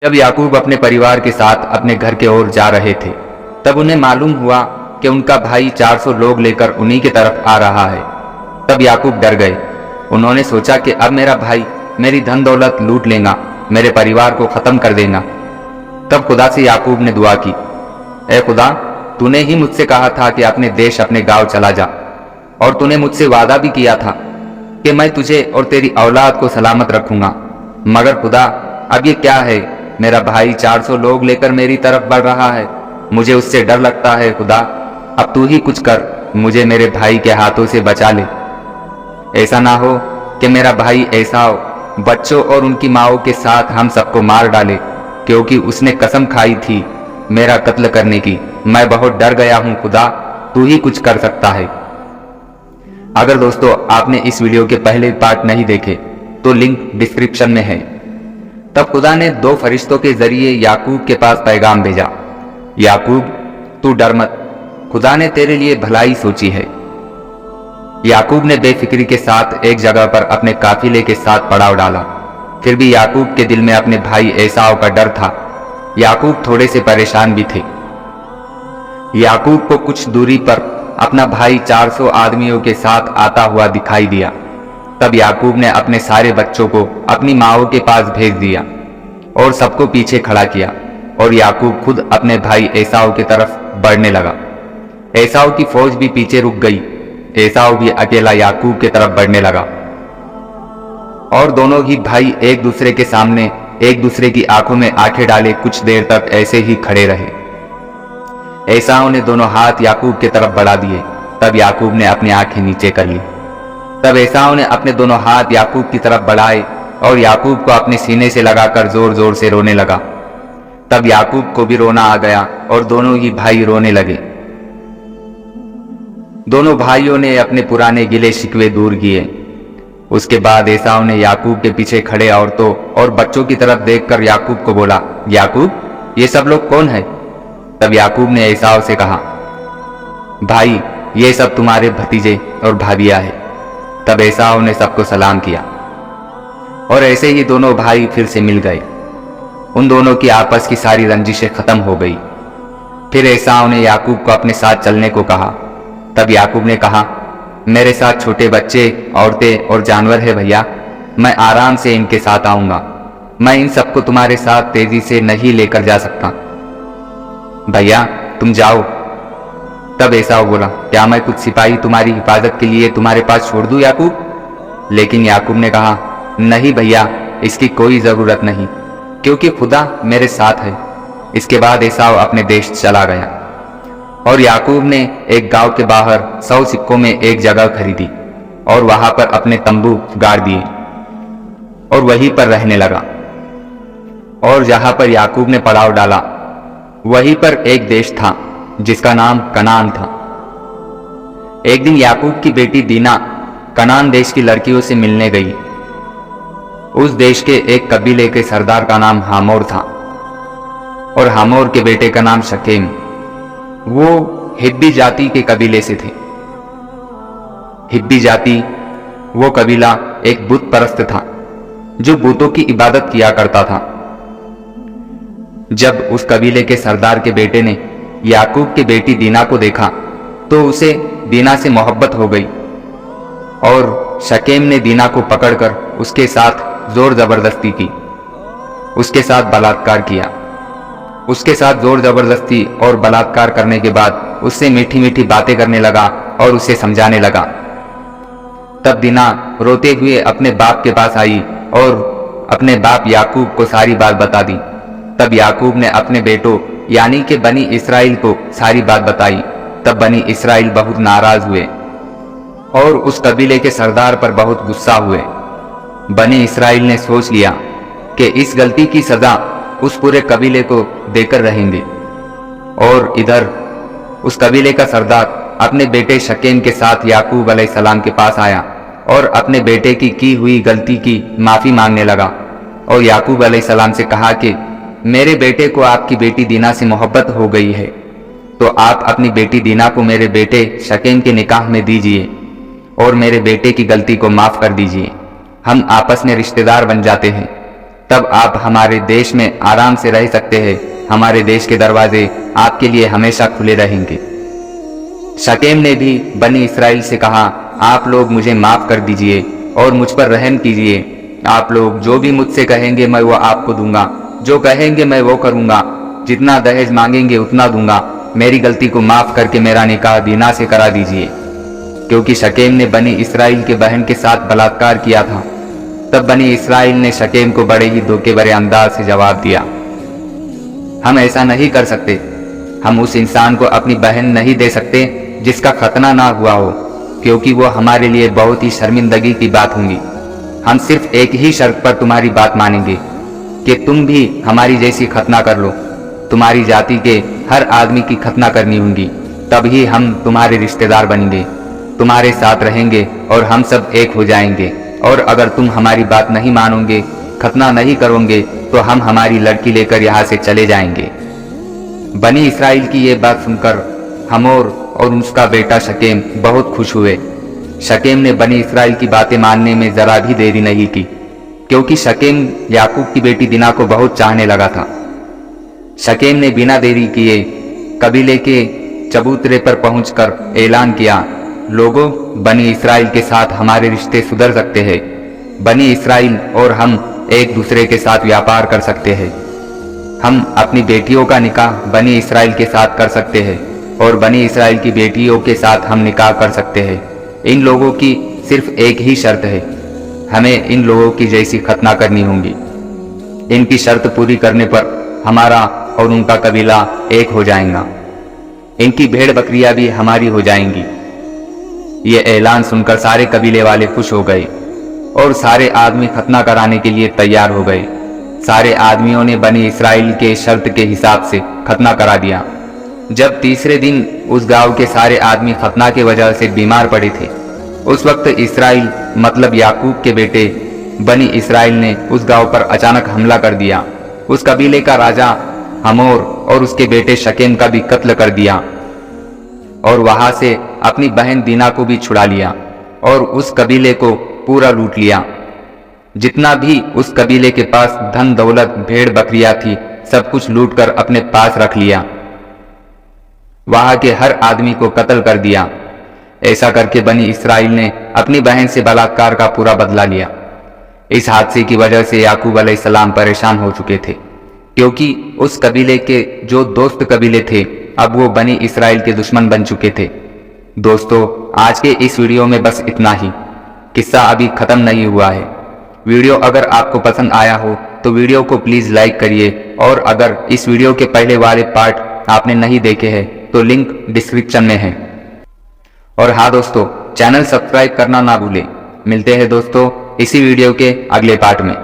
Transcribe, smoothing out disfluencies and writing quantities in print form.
जब याकूब अपने परिवार के साथ अपने घर की ओर जा रहे थे, तब उन्हें मालूम हुआ कि उनका भाई 400 लोग लेकर उन्हीं की तरफ आ रहा है। तब याकूब डर गए। उन्होंने सोचा कि अब मेरा भाई मेरी धन दौलत लूट लेगा, मेरे परिवार को खत्म कर देगा। तब खुदा से याकूब ने दुआ की, ऐ खुदा, तूने ही मुझसे कहा था कि अपने देश अपने गांव चला जा, और तूने मुझसे वादा भी किया था कि मैं तुझे और तेरी औलाद को सलामत रखूंगा। मगर खुदा, अब ये क्या है? मेरा भाई 400 लोग लेकर मेरी तरफ बढ़ रहा है। मुझे उससे डर लगता है। खुदा, अब तू ही कुछ कर, मुझे मेरे भाई के हाथों से बचा ले। ऐसा ना हो कि मेरा भाई एसाव बच्चों और उनकी माओं के साथ हम सबको मार डाले, क्योंकि उसने कसम खाई थी मेरा कत्ल करने की। मैं बहुत डर गया हूं। खुदा, तू ही कुछ कर सकता है। अगर दोस्तों आपने इस वीडियो के पहले पार्ट नहीं देखे तो लिंक डिस्क्रिप्शन में है। तब खुदा ने 2 फरिश्तों के जरिए याकूब के पास पैगाम भेजा, याकूब, तू डर मत, खुदा ने तेरे लिए भलाई सोची है। याकूब ने बेफिक्री के साथ एक जगह पर अपने काफिले के साथ पड़ाव डाला। फिर भी याकूब के दिल में अपने भाई एसाव का डर था। याकूब थोड़े से परेशान भी थे। याकूब को कुछ दूरी पर अपना भाई 400 आदमियों के साथ आता हुआ दिखाई दिया। तब याकूब ने अपने सारे बच्चों को अपनी माओं के पास भेज दिया और सबको पीछे खड़ा किया, और याकूब खुद अपने भाई एसाव की तरफ बढ़ने लगा। एसाव की फौज भी पीछे रुक गई। एसाव भी अकेला याकूब की तरफ बढ़ने लगा, और दोनों ही भाई एक दूसरे के सामने एक दूसरे की आंखों में आंखें डाले कुछ देर तक ऐसे ही खड़े रहे। एसाव ने दोनों हाथ याकूब की तरफ बढ़ा दिए। तब याकूब ने अपनी आंखें नीचे कर ली। तब एसाव ने अपने दोनों हाथ याकूब की तरफ बढ़ाए और याकूब को अपने सीने से लगाकर जोर जोर से रोने लगा। तब याकूब को भी रोना आ गया और दोनों ही भाई रोने लगे। दोनों भाइयों ने अपने पुराने गिले शिकवे दूर किए। उसके बाद एसाव ने याकूब के पीछे खड़े औरतों और बच्चों की तरफ देखकर याकूब को बोला, याकूब, ये सब लोग कौन है? तब याकूब ने एसाव से कहा, भाई, ये सब तुम्हारे भतीजे और भाभियां हैं। तब एसाव ने सबको सलाम किया, और ऐसे ही दोनों भाई फिर से मिल गए। उन दोनों की आपस की सारी रंजिशें खत्म हो गई। फिर एसाव ने याकूब को अपने साथ चलने को कहा। तब याकूब ने कहा, मेरे साथ छोटे बच्चे, औरतें और जानवर है भैया, मैं आराम से इनके साथ आऊंगा। मैं इन सबको तुम्हारे साथ तेजी से नहीं लेकर जा सकता। भैया, तुम जाओ। तब एसाव बोला, क्या मैं कुछ सिपाही तुम्हारी हिफाजत के लिए तुम्हारे पास छोड़ दूं याकूब? लेकिन याकूब ने कहा, नहीं भैया, इसकी कोई जरूरत नहीं, क्योंकि खुदा मेरे साथ है। इसके बाद एसाव अपने देश चला गया, और याकूब ने एक गांव के बाहर 100 सिक्कों में एक जगह खरीदी और वहां पर अपने तंबू गाड़ दिए और वहीं पर रहने लगा। और जहां पर याकूब ने पड़ाव डाला वहीं पर एक देश था जिसका नाम कनान था। एक दिन याकूब की बेटी दीना कनान देश की लड़कियों से मिलने गई। उस देश के एक कबीले के सरदार का नाम हामोर था, और हामोर के बेटे का नाम शकेम। वो हिब्बी जाति के कबीले से थे। हिब्बी जाति, वो कबीला एक बुत परस्त था जो बुतों की इबादत किया करता था। जब उस कबीले के सरदार के बेटे ने याकूब की बेटी दीना को देखा तो उसे दीना से मोहब्बत हो गई, और शकेम ने दीना को पकड़कर उसके साथ जोर जबरदस्ती की, उसके साथ बलात्कार किया। उसके साथ जोर जबरदस्ती और बलात्कार करने के बाद उससे मीठी मीठी बातें करने लगा और उसे समझाने लगा। तब दीना रोते हुए अपने बाप के पास आई और अपने बाप याकूब को सारी बात बता दी। तब याकूब ने अपने बेटों यानी कि बनी इस्राइल को सारी बात बताई। तब बनी इस्राइल बहुत नाराज हुए और उस कबीले के सरदार पर बहुत गुस्सा हुए। बनी इस्राइल ने सोच लिया कि इस गलती की सजा उस पूरे कबीले को देकर रहेंगे। और इधर उस कबीले का सरदार अपने बेटे शकेम के साथ याकूब अलैहिस्सलाम के पास आया और अपने बेटे की हुई गलती की माफी मांगने लगा, और याकूब अलैहिस्सलाम से कहा कि मेरे बेटे को आपकी बेटी दीना से मोहब्बत हो गई है, तो आप अपनी बेटी दीना को मेरे बेटे शकेम के निकाह में दीजिए और मेरे बेटे की गलती को माफ कर दीजिए। हम आपस में रिश्तेदार बन जाते हैं। तब आप हमारे देश में आराम से रह सकते हैं। हमारे देश के दरवाजे आपके लिए हमेशा खुले रहेंगे। शकेम ने भी बनी इसराइल से कहा, आप लोग मुझे माफ कर दीजिए और मुझ पर रहम कीजिए। आप लोग जो भी मुझसे कहेंगे मैं वो आपको दूंगा, जो कहेंगे मैं वो करूंगा। जितना दहेज मांगेंगे उतना दूंगा। मेरी गलती को माफ करके मेरा निकाह दीना से करा दीजिए। क्योंकि शकेम ने बनी इसराइल के बहन के साथ बलात्कार किया था। तब बनी इसराइल ने शकेम को बड़े ही धोखे भरे अंदाज से जवाब दिया, हम ऐसा नहीं कर सकते। हम उस इंसान को अपनी बहन नहीं दे सकते जिसका खतना ना हुआ हो, क्योंकि वो हमारे लिए बहुत ही शर्मिंदगी की बात होगी। हम सिर्फ एक ही शर्त पर तुम्हारी बात मानेंगे कि तुम भी हमारी जैसी खतना कर लो। तुम्हारी जाति के हर आदमी की खतना करनी होगी, तभी हम तुम्हारे रिश्तेदार बनेंगे, तुम्हारे साथ रहेंगे और हम सब एक हो जाएंगे। और अगर तुम हमारी बात नहीं मानोगे, खतना नहीं करोगे, तो हम हमारी लड़की लेकर यहाँ से चले जाएंगे। बनी इसराइल की ये बात सुनकर हमोर और उसका बेटा शकेम बहुत खुश हुए। शकेम ने बनी इसराइल की बातें मानने में जरा भी देरी नहीं की, क्योंकि शकेम याकूब की बेटी दिना को बहुत चाहने लगा था। शकेम ने बिना देरी किए कबीले के चबूतरे पर पहुंचकर ऐलान किया, लोगों, बनी इसराइल के साथ हमारे रिश्ते सुधर सकते हैं। बनी इसराइल और हम एक दूसरे के साथ व्यापार कर सकते हैं। हम अपनी बेटियों का निकाह बनी इसराइल के साथ कर सकते हैं और बनी इसराइल की बेटियों के साथ हम निकाह कर सकते हैं। इन लोगों की सिर्फ एक ही शर्त है, हमें इन लोगों की जैसी खतना करनी होगी। इनकी शर्त पूरी करने पर हमारा और उनका कबीला एक हो जाएगा। इनकी भेड़ बकरियां भी हमारी हो जाएंगी। ये ऐलान सुनकर सारे कबीले वाले खुश हो गए और सारे आदमी खतना कराने के लिए तैयार हो गए। सारे आदमियों ने बनी इसराइल के शर्त के हिसाब से खतना करा दिया। जब तीसरे दिन उस गांव के सारे आदमी खतना की वजह से बीमार पड़े थे, उस वक्त इसराइल मतलब याकूब के बेटे बनी इसराइल ने उस गांव पर अचानक हमला कर दिया। उस कबीले का राजा हमोर और उसके बेटे शकेम का भी कत्ल कर दिया और वहां से अपनी बहन दीना को भी छुड़ा लिया और उस कबीले को पूरा लूट लिया। जितना भी उस कबीले के पास धन दौलत भेड़ बकरियां थी, सब कुछ लूट कर अपने पास रख लिया। वहां के हर आदमी को कत्ल कर दिया। ऐसा करके बनी इसराइल ने अपनी बहन से बलात्कार का पूरा बदला लिया। इस हादसे की वजह से याकूब अलैहिस्सलाम परेशान हो चुके थे, क्योंकि उस कबीले के जो दोस्त कबीले थे अब वो बनी इसराइल के दुश्मन बन चुके थे। दोस्तों, आज के इस वीडियो में बस इतना ही। किस्सा अभी खत्म नहीं हुआ है। वीडियो अगर आपको पसंद आया हो तो वीडियो को प्लीज लाइक करिए, और अगर इस वीडियो के पहले वाले पार्ट आपने नहीं देखे हैं तो लिंक डिस्क्रिप्शन में है। और हाँ दोस्तों, चैनल सब्सक्राइब करना ना भूलें। मिलते हैं दोस्तों इसी वीडियो के अगले पार्ट में।